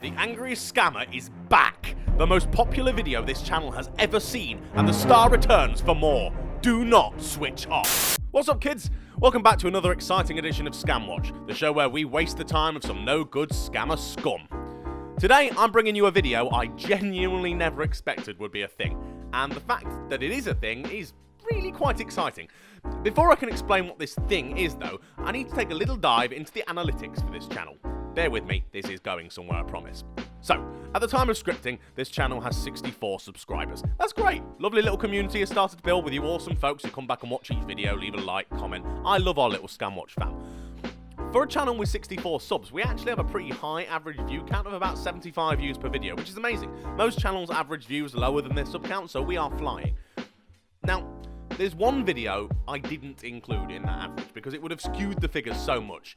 The Angriest Scammer is back! The most popular video this channel has ever seen, and the star returns for more. Do not switch off. What's up, kids? Welcome back to another exciting edition of ScamWatch, the show where we waste the time of some no-good scammer scum. Today, I'm bringing you a video I genuinely never expected would be a thing, and the fact that it is a thing is really quite exciting. Before I can explain what this thing is, though, I need to take a little dive into the analytics for this channel. Bear with me, this is going somewhere, I promise. So, at the time of scripting, this channel has 64 subscribers. That's great. Lovely little community has started to build with you awesome folks who come back and watch each video, leave a like, comment. I love our little ScamWatch fam. For a channel with 64 subs, we actually have a pretty high average view count of about 75 views per video, which is amazing. Most channels' average views are lower than their sub count, so we are flying. Now, there's one video I didn't include in that average because it would have skewed the figures so much.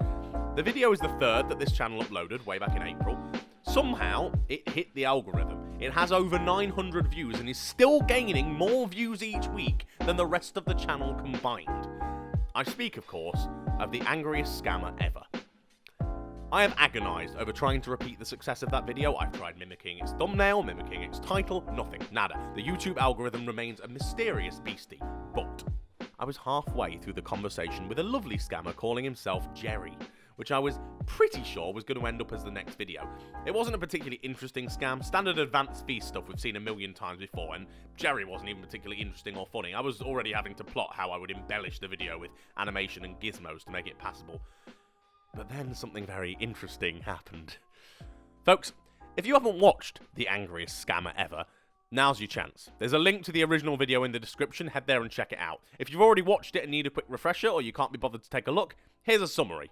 The video is the third that this channel uploaded way back in April. Somehow, it hit the algorithm. It has over 900 views and is still gaining more views each week than the rest of the channel combined. I speak, of course, of the angriest scammer ever. I have agonised over trying to repeat the success of that video. I've tried mimicking its thumbnail, mimicking its title, nothing, nada. The YouTube algorithm remains a mysterious beastie, but I was halfway through the conversation with a lovely scammer calling himself Jerry, which I was pretty sure was going to end up as the next video. It wasn't a particularly interesting scam, standard advanced fee stuff we've seen a million times before, and Jerry wasn't even particularly interesting or funny. I was already having to plot how I would embellish the video with animation and gizmos to make it passable. But then something very interesting happened. Folks, if you haven't watched The Angriest Scammer Ever, now's your chance. There's a link to the original video in the description, head there and check it out. If you've already watched it and need a quick refresher, or you can't be bothered to take a look, here's a summary.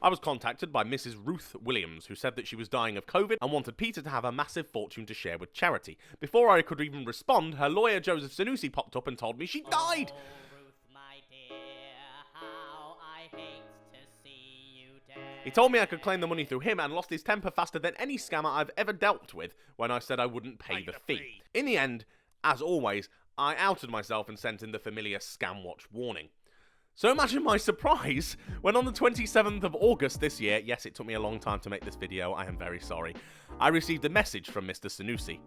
I was contacted by Mrs. Ruth Williams, who said that she was dying of COVID and wanted Peter to have a massive fortune to share with charity. Before I could even respond, her lawyer Joseph Sanusi popped up and told me she died! He told me I could claim the money through him and lost his temper faster than any scammer I've ever dealt with when I said I wouldn't pay the fee. In the end, as always, I outed myself and sent in the familiar ScamWatch warning. So imagine my surprise when on the 27th of August this year, yes, it took me a long time to make this video, I am very sorry, I received a message from Mr. Sanusi.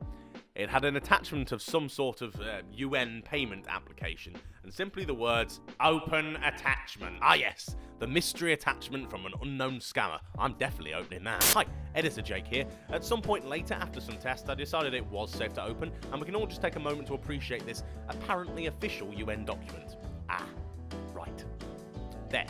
It had an attachment of some sort of UN payment application, and simply the words, "Open attachment." Ah yes, the mystery attachment from an unknown scammer. I'm definitely opening that. Hi, Editor Jake here. At some point later, after some tests, I decided it was safe to open, and we can all just take a moment to appreciate this apparently official UN document. Ah, right. There.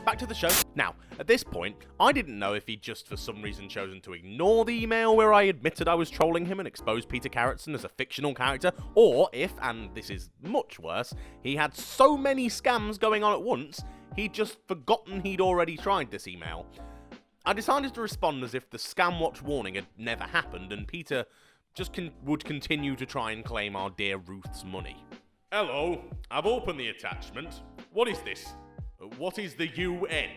Back to the show. Now, at this point, I didn't know if he'd just for some reason chosen to ignore the email where I admitted I was trolling him and exposed Peter Carrotson as a fictional character, or if, and this is much worse, he had so many scams going on at once, he'd just forgotten he'd already tried this email. I decided to respond as if the ScamWatch warning had never happened and Peter just would continue to try and claim our dear Ruth's money. Hello, I've opened the attachment. What is this? What is the UN?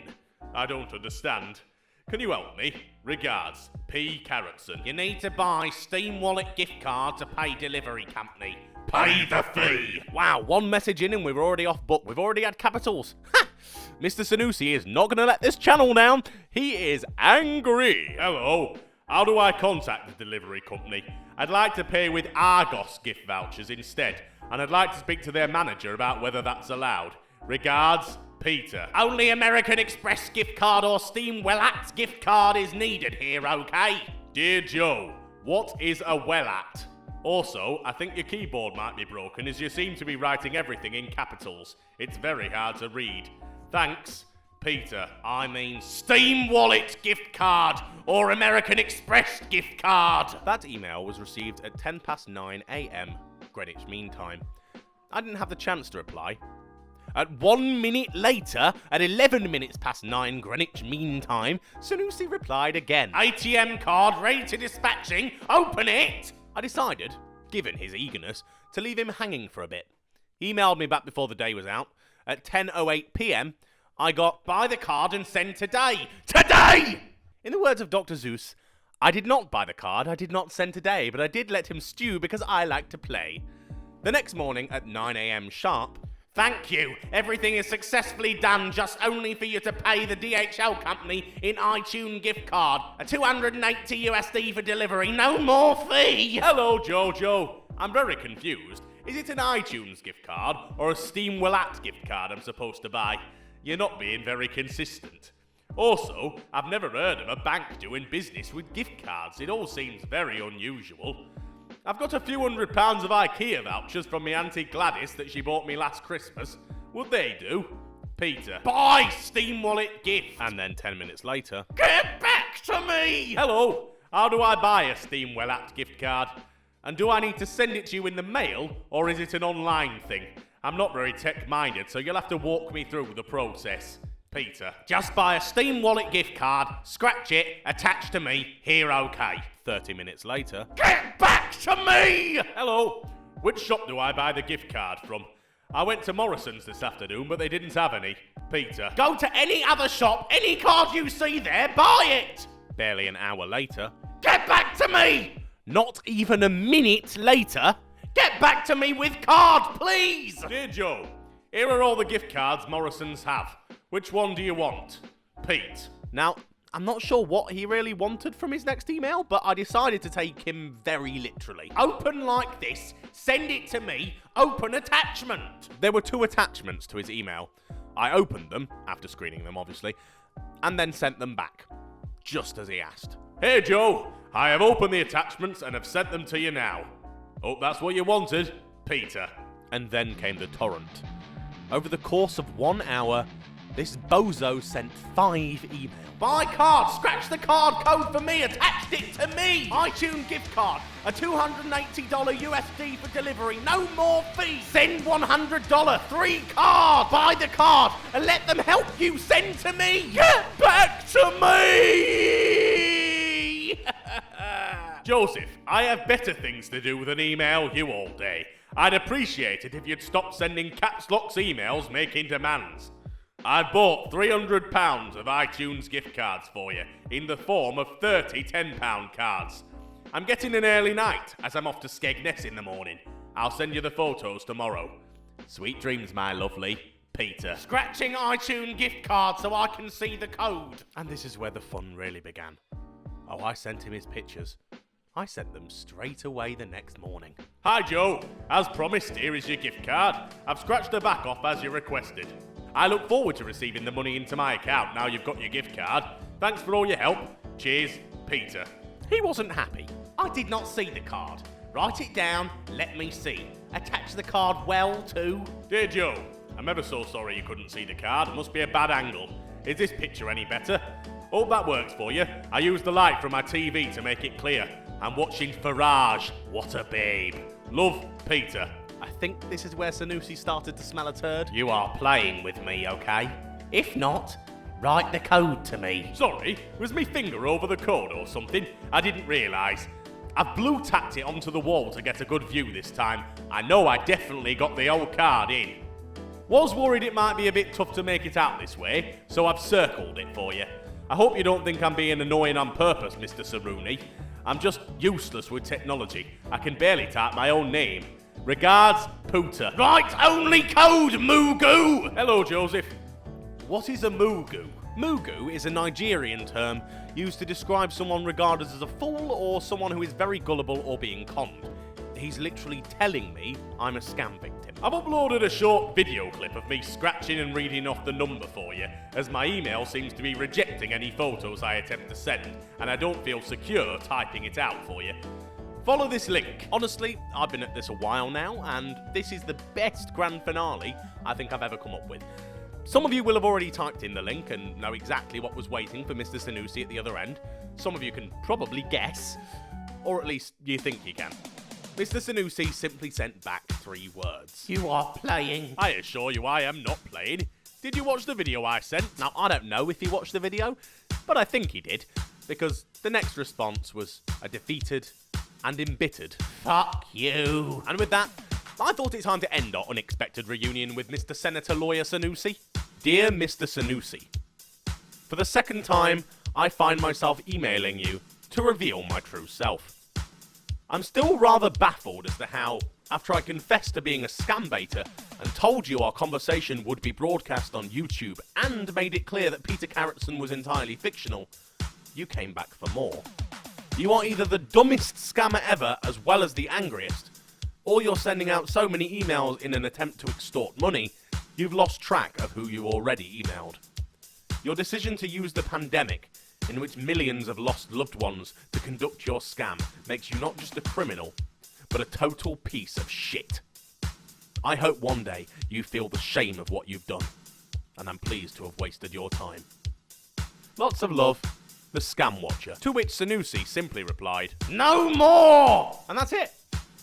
I don't understand. Can you help me? Regards, P. Carrotson. You need to buy Steam Wallet gift card to pay delivery company. Pay the fee! Wow, one message in and we're already off book. We've already had capitals. Ha! Mr. Sanusi is not going to let this channel down. He is angry. Hello. How do I contact the delivery company? I'd like to pay with Argos gift vouchers instead. And I'd like to speak to their manager about whether that's allowed. Regards, Peter. Only American Express gift card or Steam Wellat gift card is needed here, okay? Dear Joe, what is a Wellat? Also, I think your keyboard might be broken as you seem to be writing everything in capitals. It's very hard to read. Thanks, Peter. I mean Steam Wallet gift card or American Express gift card. That email was received at 9:10 a.m. Greenwich Mean Time. I didn't have the chance to reply. At 1 minute later, at 11 minutes past 9 Greenwich Mean Time, Sanusi replied again. ATM card ready to dispatching, open it! I decided, given his eagerness, to leave him hanging for a bit. He emailed me back before the day was out. At 10:08 p.m, I got, buy the card and send today. Today! In the words of Dr. Zeus, I did not buy the card, I did not send today, but I did let him stew because I like to play. The next morning at 9 a.m. sharp, Thank you. Everything is successfully done, just only for you to pay the DHL company in iTunes gift card. A $280 USD for delivery, no more fee. Hello, Jojo. I'm very confused. Is it an iTunes gift card or a Steam Willat gift card I'm supposed to buy? You're not being very consistent. Also, I've never heard of a bank doing business with gift cards. It all seems very unusual. I've got a few £100 of IKEA vouchers from my Auntie Gladys that she bought me last Christmas. Would they do? Peter. Buy Steam Wallet gift. And then 10 minutes later, get back to me! Hello, how do I buy a Steam Willat gift card? And do I need to send it to you in the mail, or is it an online thing? I'm not very tech-minded, so you'll have to walk me through the process. Peter. Just buy a Steam Wallet gift card, scratch it, attach to me, here okay. 30 minutes later, get back to me! Hello, which shop do I buy the gift card from? I went to Morrison's this afternoon, but they didn't have any. Peter. Go to any other shop, any card you see there, buy it! Barely an hour later, get back to me! Not even a minute later, get back to me with card, please! Dear Joe, here are all the gift cards Morrison's have. Which one do you want? Pete. Now, I'm not sure what he really wanted from his next email, but I decided to take him very literally. Open like this, send it to me, open attachment. There were 2 attachments to his email. I opened them, after screening them obviously, and then sent them back, just as he asked. Hey Joe, I have opened the attachments and have sent them to you now. Hope that's what you wanted, Peter. And then came the torrent. Over the course of 1 hour, this bozo sent 5 emails. Buy card, scratch the card code for me, attached it to me. iTunes gift card, a $280 USD for delivery, no more fee. Send $100, 3 cards. Buy the card and let them help you send to me. Get back to me. Joseph, I have better things to do than email you all day. I'd appreciate it if you'd stop sending caps locks emails making demands. I bought £300 of iTunes gift cards for you, in the form of 30 £10 cards. I'm getting an early night, as I'm off to Skegness in the morning. I'll send you the photos tomorrow. Sweet dreams, my lovely. Peter. Scratching iTunes gift card so I can see the code. And this is where the fun really began. Oh, I sent him his pictures. I sent them straight away the next morning. Hi Joe, as promised, here is your gift card. I've scratched the back off as you requested. I look forward to receiving the money into my account now you've got your gift card. Thanks for all your help. Cheers, Peter. He wasn't happy. I did not see the card. Write it down, let me see. Attach the card well too. Dear Joe, I'm ever so sorry you couldn't see the card. It must be a bad angle. Is this picture any better? Hope that works for you. I used the light from my TV to make it clear. I'm watching Farage. What a babe. Love, Peter. I think this is where Sanusi started to smell a turd. You are playing with me, okay? If not, write the code to me. Sorry, was me finger over the code or something? I didn't realise. I've blue tacked it onto the wall to get a good view this time. I know I definitely got the old card in. Was worried it might be a bit tough to make it out this way, so I've circled it for you. I hope you don't think I'm being annoying on purpose, Mr. Saruni. I'm just useless with technology. I can barely type my own name. Regards, Pooter. Right, only code, Mugu! Hello, Joseph. What is a Mugu? Mugu is a Nigerian term used to describe someone regarded as a fool or someone who is very gullible or being conned. He's literally telling me I'm a scam victim. I've uploaded a short video clip of me scratching and reading off the number for you, as my email seems to be rejecting any photos I attempt to send, and I don't feel secure typing it out for you. Follow this link. Honestly, I've been at this a while now, and this is the best grand finale I think I've ever come up with. Some of you will have already typed in the link and know exactly what was waiting for Mr. Sanusi at the other end. Some of you can probably guess, or at least you think you can. Mr. Sanusi simply sent back 3 words. You are playing. I assure you I am not playing. Did you watch the video I sent? Now, I don't know if he watched the video, but I think he did, because the next response was a defeated and embittered "fuck you." And with that, I thought it time to end our unexpected reunion with Mr. Senator Lawyer Sanusi. Dear Mr. Sanusi, for the second time, I find myself emailing you to reveal my true self. I'm still rather baffled as to how, after I confessed to being a scam baiter and told you our conversation would be broadcast on YouTube and made it clear that Peter Carrotson was entirely fictional, you came back for more. You are either the dumbest scammer ever as well as the angriest, or you're sending out so many emails in an attempt to extort money, you've lost track of who you already emailed. Your decision to use the pandemic, in which millions have lost loved ones, to conduct your scam makes you not just a criminal, but a total piece of shit. I hope one day you feel the shame of what you've done, and I'm pleased to have wasted your time. Lots of love, the Scam Watcher. To which Sanusi simply replied, "No more!" And that's it.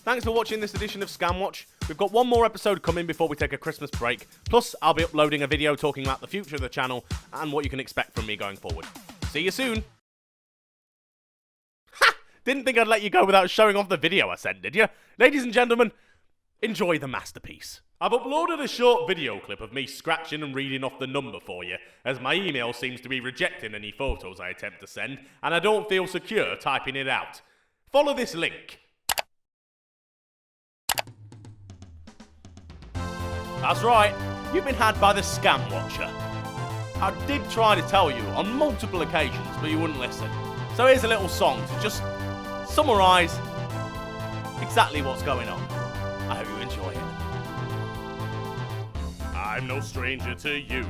Thanks for watching this edition of Scam Watch. We've got one more episode coming before we take a Christmas break. Plus, I'll be uploading a video talking about the future of the channel and what you can expect from me going forward. See you soon. Ha! Didn't think I'd let you go without showing off the video I sent, did you? Ladies and gentlemen, enjoy the masterpiece. I've uploaded a short video clip of me scratching and reading off the number for you, as my email seems to be rejecting any photos I attempt to send, and I don't feel secure typing it out. Follow this link. That's right, you've been had by the Scam Watcher. I did try to tell you on multiple occasions, but you wouldn't listen. So here's a little song to just summarise exactly what's going on. I hope you enjoy it. I'm no stranger to you.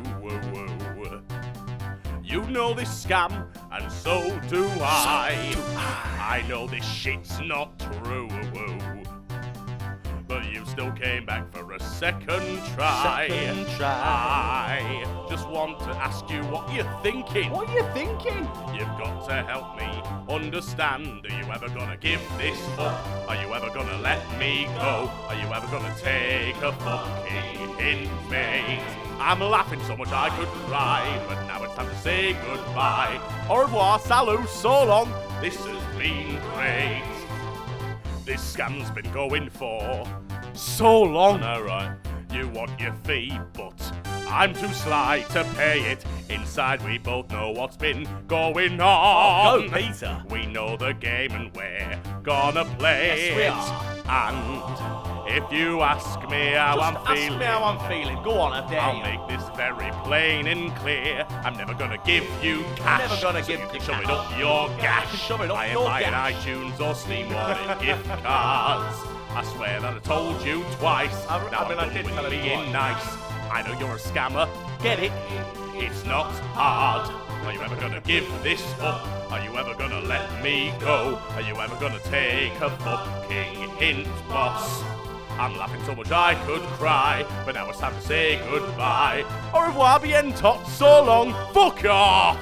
You know this scam, and so do I. I know this shit's not true. But you still came back for a second try. I just want to ask you what you're thinking. What are you thinking? You've got to help me understand. Are you ever gonna give this up? Are you ever gonna let me go? Are you ever gonna take a fucking hint, mate? I'm laughing so much I could cry, but now it's time to say goodbye. Au revoir, salut, so long. This has been great. This scam's been going for so long. Alright, you want your fee, but I'm too sly to pay it. Inside we both know what's been going on. Go, Peter. We know the game and we're gonna play it. And if you ask me how I'm feeling, go on, I dare I'll make this very plain and clear. I'm never gonna give you cash. I'm never gonna give you shove it up your gash. Shove it up I ain't buying iTunes or Steam or gift cards. I swear that I told you twice. I did tell being nice. I know you're a scammer. Get it? It's not hard. Are you ever gonna give this up? Are you ever gonna let me go? Are you ever gonna take a fucking hint, boss? I'm laughing so much I could cry, but now it's time to say goodbye. Au revoir, bien tot, so long, fuck off!